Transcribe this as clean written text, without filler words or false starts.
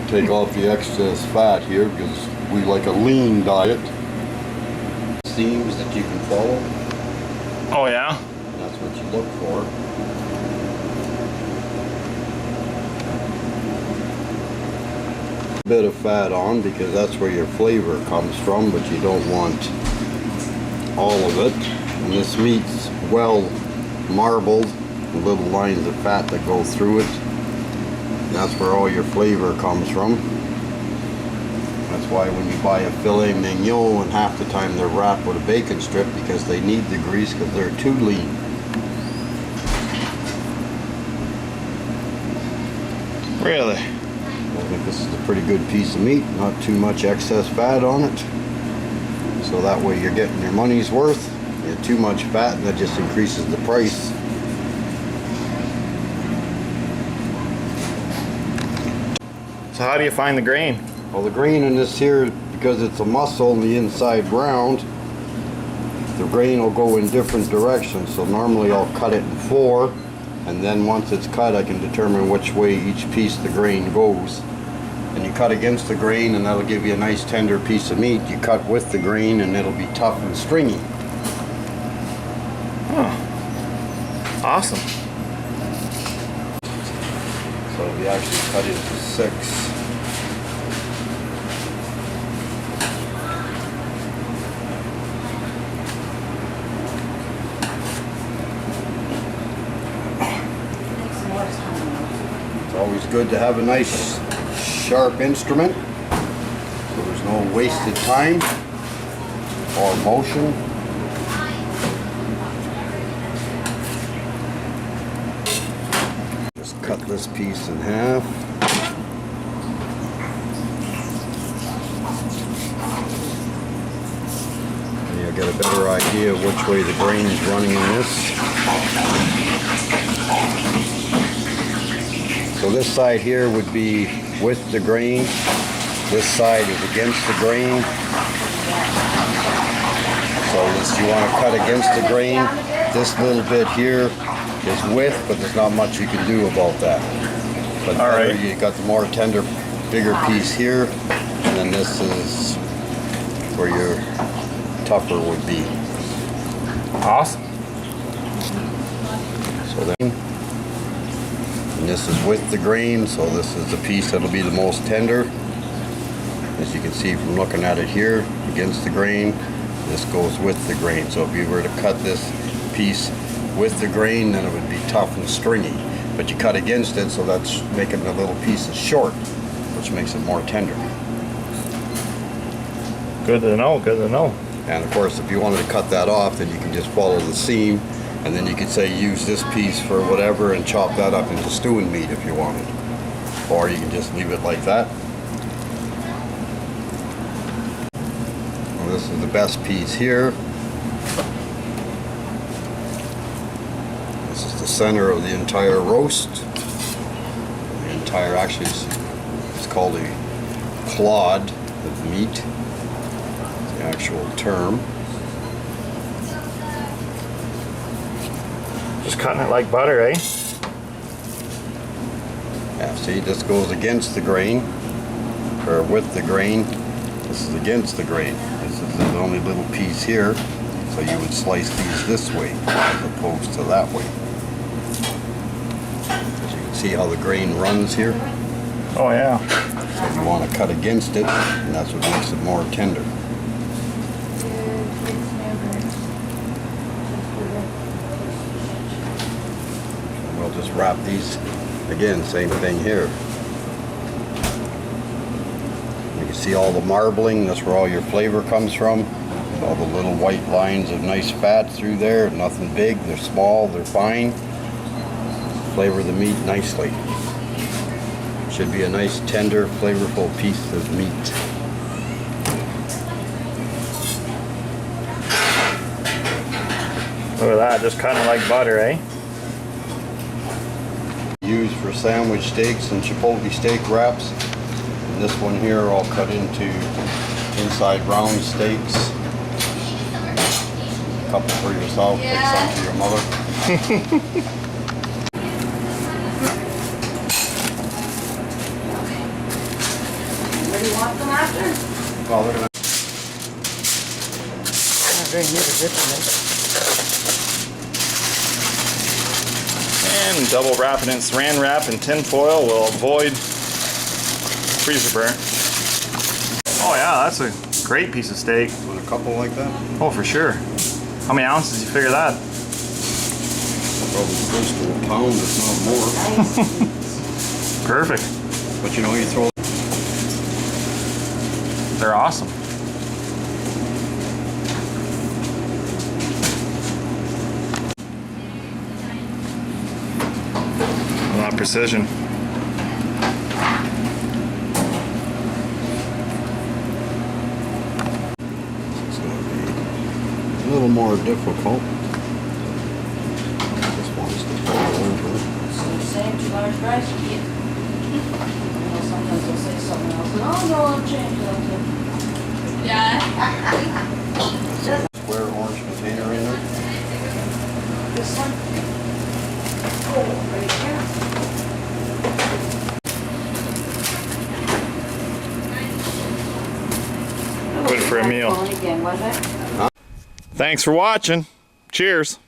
take off the excess fat here because we like a lean diet. Seams that you can follow. Oh yeah? That's what you look for. Bit of fat on because that's where your flavor comes from, but you don't want all of it. And this meat's well marbled, little lines of fat that go through it. That's where all your flavor comes from. That's why when you buy a filet mignon, and half the time they're wrapped with a bacon strip because they need the grease because they're too lean. Really? I think this is a pretty good piece of meat, not too much excess fat on it. So that way you're getting your money's worth. You have too much fat and that just increases the price. So how do you find the grain? Well, the grain in this here, because it's a muscle and the inside round, the grain will go in different directions. So normally I'll cut it in 4, and then once it's cut I can determine which way each piece of the grain goes. And you cut against the grain and that'll give you a nice tender piece of meat. You cut with the grain and it'll be tough and stringy. Oh, awesome. So we actually cut it into 6. It's always good to have a nice sharp instrument so there's no wasted time or motion. Just cut this piece in half. And you'll get a better idea of which way the grain is running in this. So this side here would be with the grain. This side is against the grain. So this, you want to cut against the grain. This little bit here is with, but there's not much you can do about that. But all right, you got the more tender, bigger piece here, and then this is where your tougher would be. Awesome. So then, and this is with the grain, so this is the piece that'll be the most tender. As you can see from looking at it here, against the grain, this goes with the grain. So if you were to cut this piece with the grain, then it would be tough and stringy. But you cut against it, so that's making the little pieces short, which makes it more tender. Good to know, good to know. And of course, if you wanted to cut that off, then you can just follow the seam, and then you could say use this piece for whatever and chop that up into stewing meat if you wanted. Or you can just leave it like that. Well, this is the best piece here. This is the center of the entire roast. The entire, actually, it's called a clod of meat. The actual term. Just cutting it like butter, eh? Yeah, see, this goes against the grain, or with the grain. This is against the grain. This is the only little piece here, so you would slice these this way as opposed to that way. As you can see how the grain runs here. Oh yeah. So you want to cut against it, and that's what makes it more tender. We'll just wrap these. Again, same thing here. You can see all the marbling, that's where all your flavor comes from. All the little white lines of nice fat through there, nothing big, they're small, they're fine. Flavor the meat nicely. Should be a nice, tender, flavorful piece of meat. Look at that, just cutting it like butter, eh? Used for sandwich steaks and chipotle steak wraps. And this one here I'll cut into inside round steaks. A couple for yourself, take some for your mother. want them after? Well, they're gonna Not very near the zipper. And double wrap it in saran wrap and tin foil will avoid freezer burn. Oh yeah, that's a great piece of steak. want a couple like that. Oh, for sure. How many ounces you figure that? Probably close to a pound, if not more. Nice. Perfect. But you know, you throw. They're awesome. A lot of precision. It's gonna be a little more difficult. This one's the fall over. So same 2 large fries, you eat. You know, sometimes they'll say something else, and oh no, I'll change that too. Yeah. Square orange container in there. This one? Oh, right here. Good for a meal. Again, was it? Thanks for watching. Cheers.